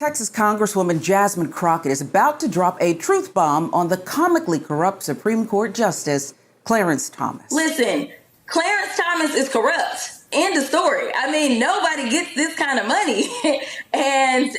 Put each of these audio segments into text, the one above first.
Texas Congresswoman Jasmine Crockett is about to drop a truth bomb on the comically corrupt Supreme Court Justice Clarence Thomas. Listen, Clarence Thomas is corrupt. End of story. I mean, nobody gets this kind of money and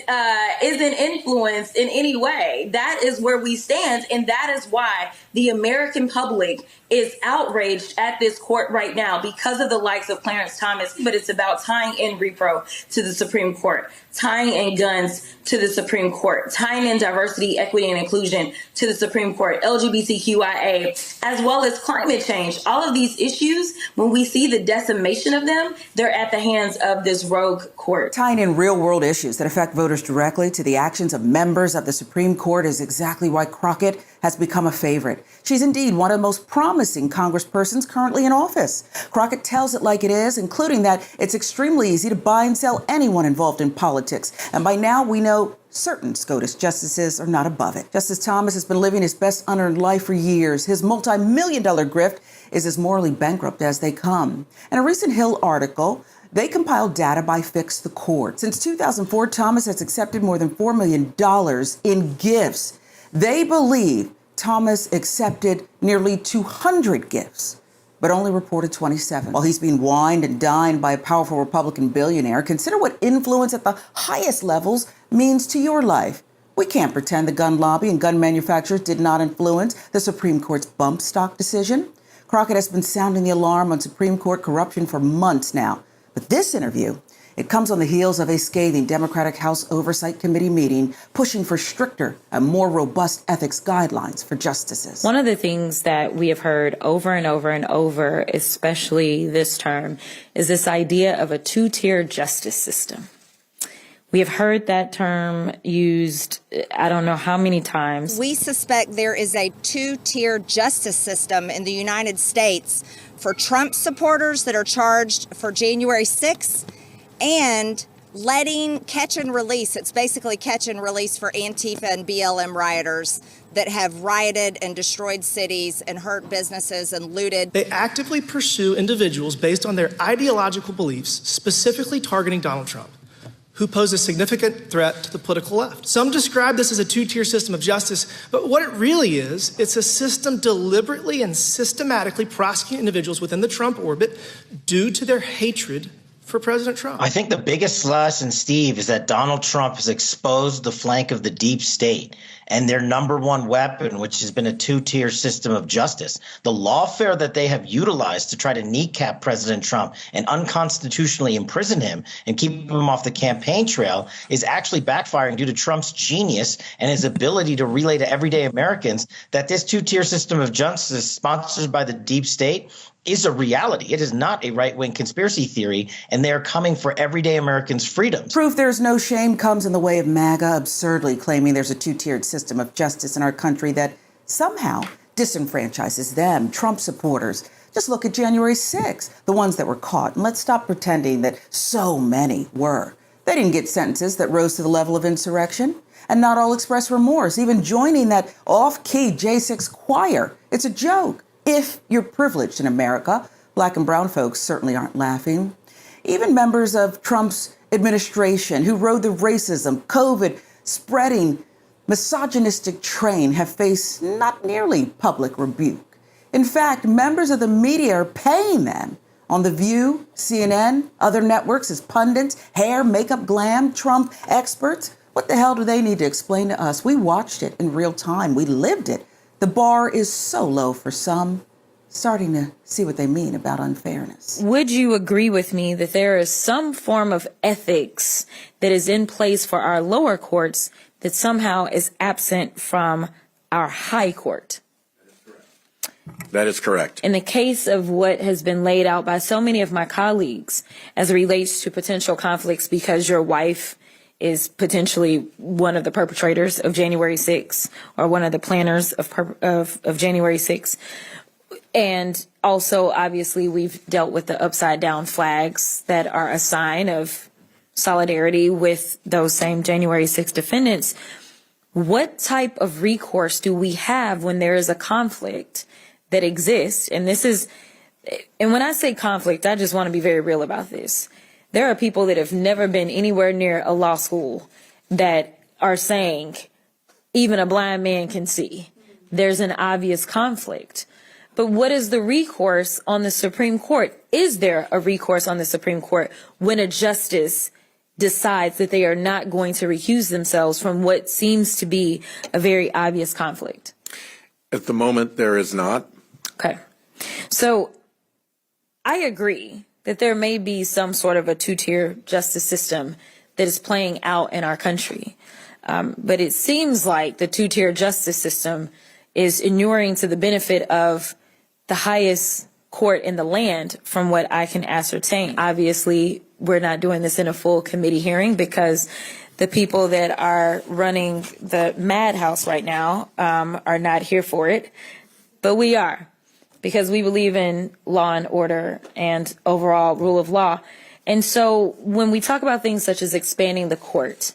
isn't influenced in any way. That is where we stand, and that is why the American public is outraged at this court right now because of the likes of Clarence Thomas. But it's about tying in repro to the Supreme Court, tying in guns to the Supreme Court, tying in diversity, equity, and inclusion to the Supreme Court, LGBTQIA, as well as climate change. All of these issues, when we see the decimation of them, they're at the hands of this rogue court. Tying in real-world issues that affect voters directly to the actions of members of the Supreme Court is exactly why Crockett has become a favorite. She's indeed one of the most promising congresspersons currently in office. Crockett tells it like it is, including that it's extremely easy to buy and sell anyone involved in politics. And by now, we know certain SCOTUS justices are not above it. Justice Thomas has been living his best unearned life for years. His multi-million-dollar grift is as morally bankrupt as they come. In a recent Hill article, they compiled data by Fix the Court. Since 2004, Thomas has accepted more than $4 million in gifts. They believe Thomas accepted nearly 200 gifts, but only reported 27. While he's being wined and dined by a powerful Republican billionaire, consider what influence at the highest levels means to your life. We can't pretend the gun lobby and gun manufacturers did not influence the Supreme Court's bump stock decision. Crockett has been sounding the alarm on Supreme Court corruption for months now. But this interview, it comes on the heels of a scathing Democratic House Oversight Committee meeting pushing for stricter and more robust ethics guidelines for justices. One of the things that we have heard over and over and over, especially this term, is this idea of a two-tier justice system. We have heard that term used, I don't know how many times. We suspect there is a two-tier justice system in the United States for Trump supporters that are charged for January 6th and letting catch and release. It's basically catch and release for Antifa and BLM rioters that have rioted and destroyed cities and hurt businesses and looted. They actively pursue individuals based on their ideological beliefs, specifically targeting Donald Trump, who pose a significant threat to the political left. Some describe this as a two-tier system of justice, but what it really is, it's a system deliberately and systematically prosecuting individuals within the Trump orbit due to their hatred for President Trump. I think the biggest lesson, Steve, is that Donald Trump has exposed the flank of the deep state and their number one weapon, which has been a two-tier system of justice. The lawfare that they have utilized to try to kneecap President Trump and unconstitutionally imprison him and keep him off the campaign trail is actually backfiring due to Trump's genius and his ability to relay to everyday Americans that this two-tier system of justice sponsored by the deep state is a reality. It is not a right-wing conspiracy theory, and they are coming for everyday Americans' freedoms. Proof there's no shame comes in the way of MAGA absurdly claiming there's a two-tiered system of justice in our country that somehow disenfranchises them, Trump supporters. Just look at January 6th, the ones that were caught, and let's stop pretending that so many were. They didn't get sentences that rose to the level of insurrection, and not all express remorse, even joining that off-key J6 choir. It's a joke. If you're privileged in America, black and brown folks certainly aren't laughing. Even members of Trump's administration who rode the racism, COVID spreading, misogynistic train have faced not nearly public rebuke. In fact, members of the media are paying them on The View, CNN, other networks as pundits, hair, makeup, glam, Trump experts. What the hell do they need to explain to us? We watched it in real time. We lived it. The bar is so low for some, starting to see what they mean about unfairness. Would you agree with me that there is some form of ethics that is in place for our lower courts that somehow is absent from our high court? That is correct. In the case of what has been laid out by so many of my colleagues as it relates to potential conflicts because your wife is potentially one of the perpetrators of January 6th or one of the planners of January 6th. And also, obviously, we've dealt with the upside down flags that are a sign of solidarity with those same January 6th defendants. What type of recourse do we have when there is a conflict that exists? And when I say conflict, I just want to be very real about this. There are people that have never been anywhere near a law school that are saying even a blind man can see there's an obvious conflict. But what is the recourse on the Supreme Court? Is there a recourse on the Supreme Court when a justice decides that they are not going to recuse themselves from what seems to be a very obvious conflict? At the moment, there is not. Okay. So I agree that there may be some sort of a two-tier justice system that is playing out in our country. But it seems like the two-tier justice system is inuring to the benefit of the highest court in the land, from what I can ascertain. Obviously, we're not doing this in a full committee hearing because the people that are running the madhouse right now are not here for it. But we are, because we believe in law and order and overall rule of law. And so when we talk about things such as expanding the court,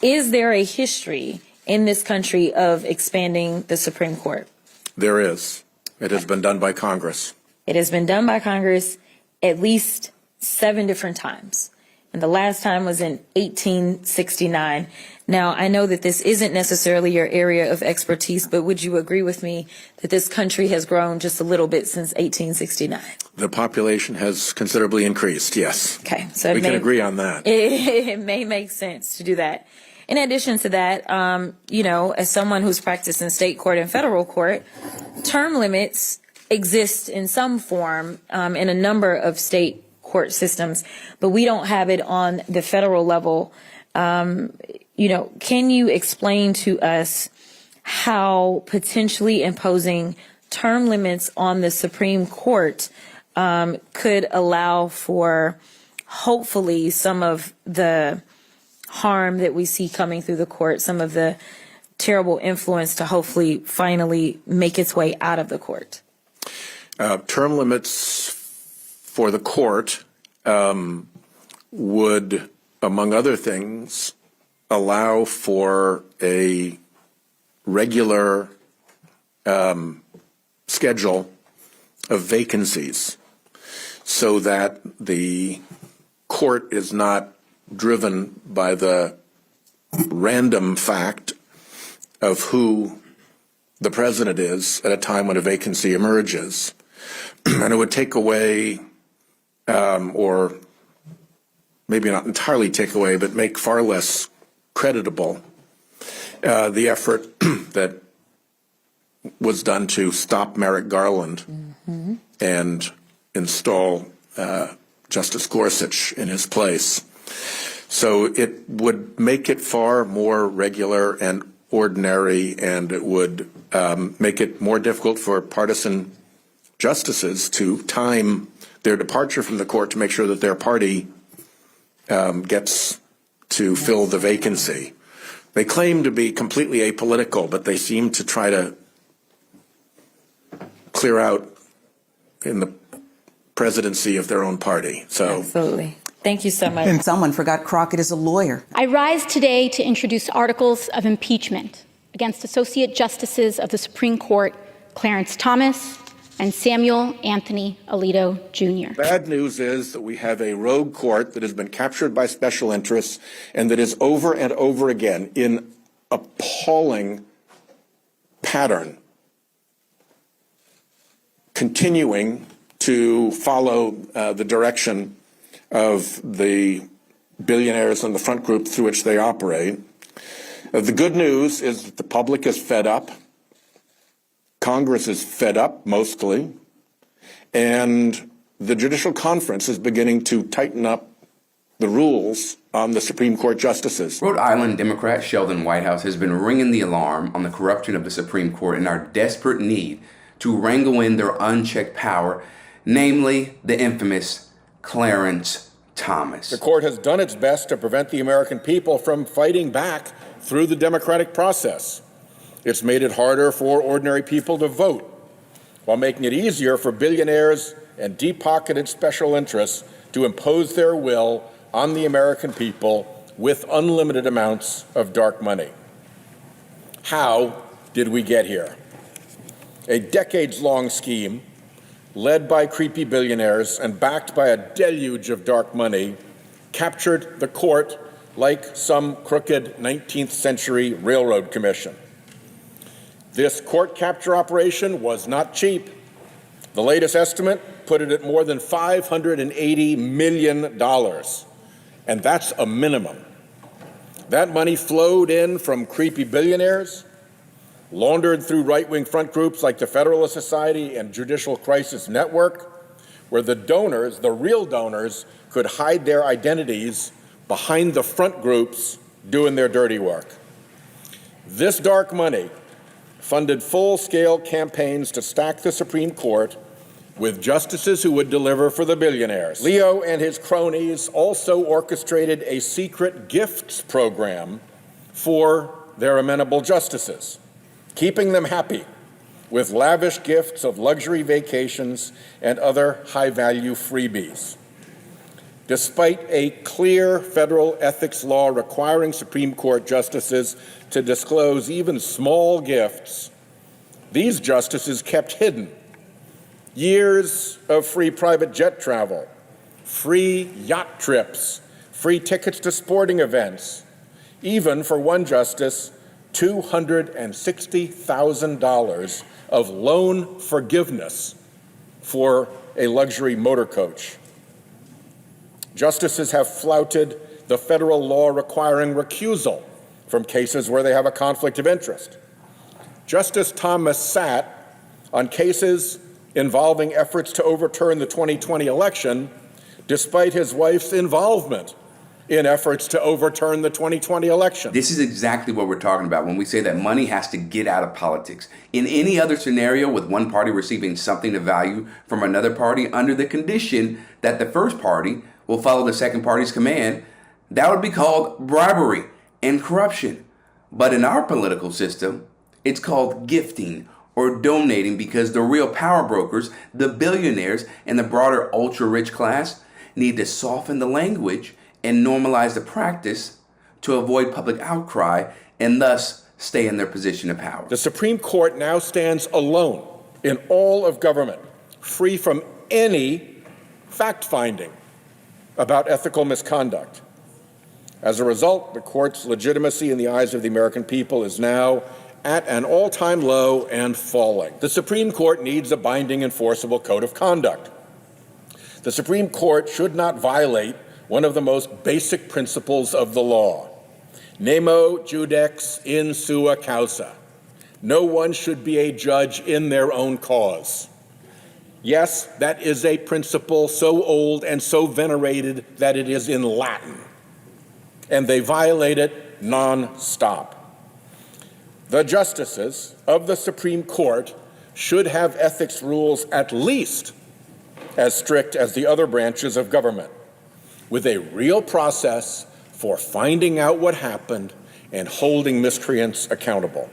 is there a history in this country of expanding the Supreme Court? There is. It has been done by Congress. It has been done by Congress at least 7 different times. And the last time was in 1869. Now, I know that this isn't necessarily your area of expertise, but would you agree with me that this country has grown just a little bit since 1869? The population has considerably increased, yes. Okay. So we can agree on that. It may make sense to do that. In addition to that, as someone who's practiced in state court and federal court, term limits exist in some form in a number of state court systems, but we don't have it on the federal level. Can you explain to us how potentially imposing term limits on the Supreme Court could allow for hopefully some of the harm that we see coming through the court, some of the terrible influence to hopefully finally make its way out of the court? Term limits for the court would, among other things, allow for a regular schedule of vacancies so that the court is not driven by the random fact of who the president is at a time when a vacancy emerges. And it would take away, or maybe not entirely take away, but make far less creditable the effort that was done to stop Merrick Garland and install Justice Gorsuch in his place. So it would make it far more regular and ordinary, and it would make it more difficult for partisan justices to time their departure from the court to make sure that their party gets to fill the vacancy. They claim to be completely apolitical, but they seem to try to clear out in the presidency of their own party. So absolutely. Thank you so much. And someone forgot Crockett is a lawyer. I rise today to introduce articles of impeachment against Associate Justices of the Supreme Court Clarence Thomas and Samuel Anthony Alito Jr. Bad news is that we have a rogue court that has been captured by special interests and that is over and over again in appalling pattern continuing to follow the direction of the billionaires and the front group through which they operate. The good news is that the public is fed up. Congress is fed up, mostly. And the Judicial Conference is beginning to tighten up the rules on the Supreme Court justices. Rhode Island Democrat Sheldon Whitehouse has been ringing the alarm on the corruption of the Supreme Court and our desperate need to wrangle in their unchecked power, namely the infamous Clarence Thomas. The court has done its best to prevent the American people from fighting back through the democratic process. It's made it harder for ordinary people to vote, while making it easier for billionaires and deep-pocketed special interests to impose their will on the American people with unlimited amounts of dark money. How did we get here? A decades-long scheme led by creepy billionaires and backed by a deluge of dark money captured the court like some crooked 19th century railroad commission. This court capture operation was not cheap. The latest estimate put it at more than $580 million, and that's a minimum. That money flowed in from creepy billionaires, laundered through right-wing front groups like the Federalist Society and Judicial Crisis Network, where the donors, the real donors, could hide their identities behind the front groups doing their dirty work. This dark money funded full-scale campaigns to stack the Supreme Court with justices who would deliver for the billionaires. Leo and his cronies also orchestrated a secret gifts program for their amenable justices, keeping them happy with lavish gifts of luxury vacations and other high-value freebies. Despite a clear federal ethics law requiring Supreme Court justices to disclose even small gifts, these justices kept hidden years of free private jet travel, free yacht trips, free tickets to sporting events, even for one justice, $260,000 of loan forgiveness for a luxury motor coach. Justices have flouted the federal law requiring recusal from cases where they have a conflict of interest. Justice Thomas sat on cases involving efforts to overturn the 2020 election, despite his wife's involvement in efforts to overturn the 2020 election. This is exactly what we're talking about when we say that money has to get out of politics. In any other scenario with one party receiving something of value from another party under the condition that the first party will follow the second party's command, that would be called bribery and corruption. But in our political system, it's called gifting or donating, because the real power brokers, the billionaires, and the broader ultra-rich class need to soften the language and normalize the practice to avoid public outcry and thus stay in their position of power. The Supreme Court now stands alone in all of government, free from any fact-finding about ethical misconduct. As a result, the court's legitimacy in the eyes of the American people is now at an all-time low and falling. The Supreme Court needs a binding, enforceable code of conduct. The Supreme Court should not violate one of the most basic principles of the law: nemo judex in sua causa. No one should be a judge in their own cause. Yes, that is a principle so old and so venerated that it is in Latin, and they violate it non-stop. The justices of the Supreme Court should have ethics rules at least as strict as the other branches of government, with a real process for finding out what happened and holding miscreants accountable.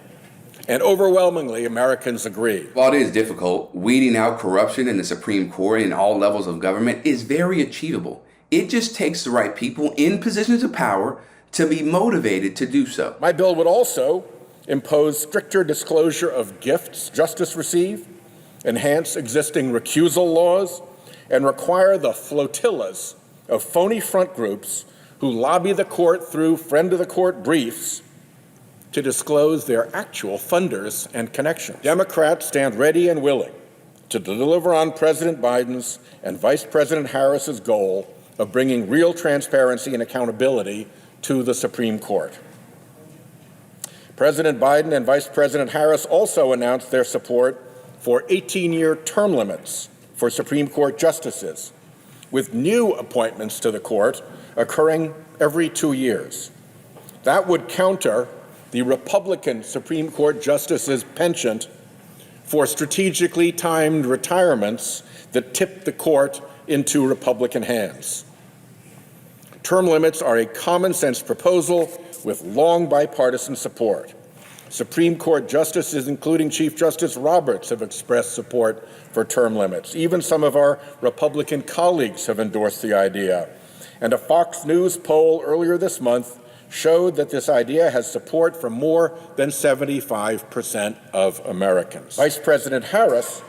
And overwhelmingly, Americans agree. While it is difficult, weeding out corruption in the Supreme Court and all levels of government is very achievable. It just takes the right people in positions of power to be motivated to do so. My bill would also impose stricter disclosure of gifts justice received, enhance existing recusal laws, and require the flotillas of phony front groups who lobby the court through friend of the court briefs to disclose their actual funders and connections. Democrats stand ready and willing to deliver on President Biden's and Vice President Harris's goal of bringing real transparency and accountability to the Supreme Court. President Biden and Vice President Harris also announced their support for 18-year term limits for Supreme Court justices, with new appointments to the court occurring every 2 years. That would counter the Republican Supreme Court justices' penchant for strategically timed retirements that tipped the court into Republican hands. Term limits are a common-sense proposal with long bipartisan support. Supreme Court justices, including Chief Justice Roberts, have expressed support for term limits. Even some of our Republican colleagues have endorsed the idea. And a Fox News poll earlier this month showed that this idea has support from more than 75% of Americans. Vice President Harris,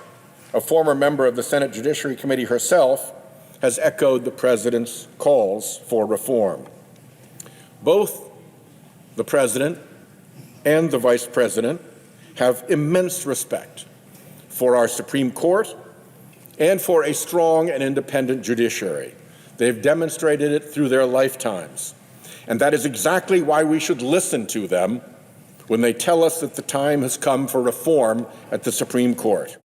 a former member of the Senate Judiciary Committee herself, has echoed the president's calls for reform. Both the president and the vice president have immense respect for our Supreme Court and for a strong and independent judiciary. They've demonstrated it through their lifetimes. And that is exactly why we should listen to them when they tell us that the time has come for reform at the Supreme Court.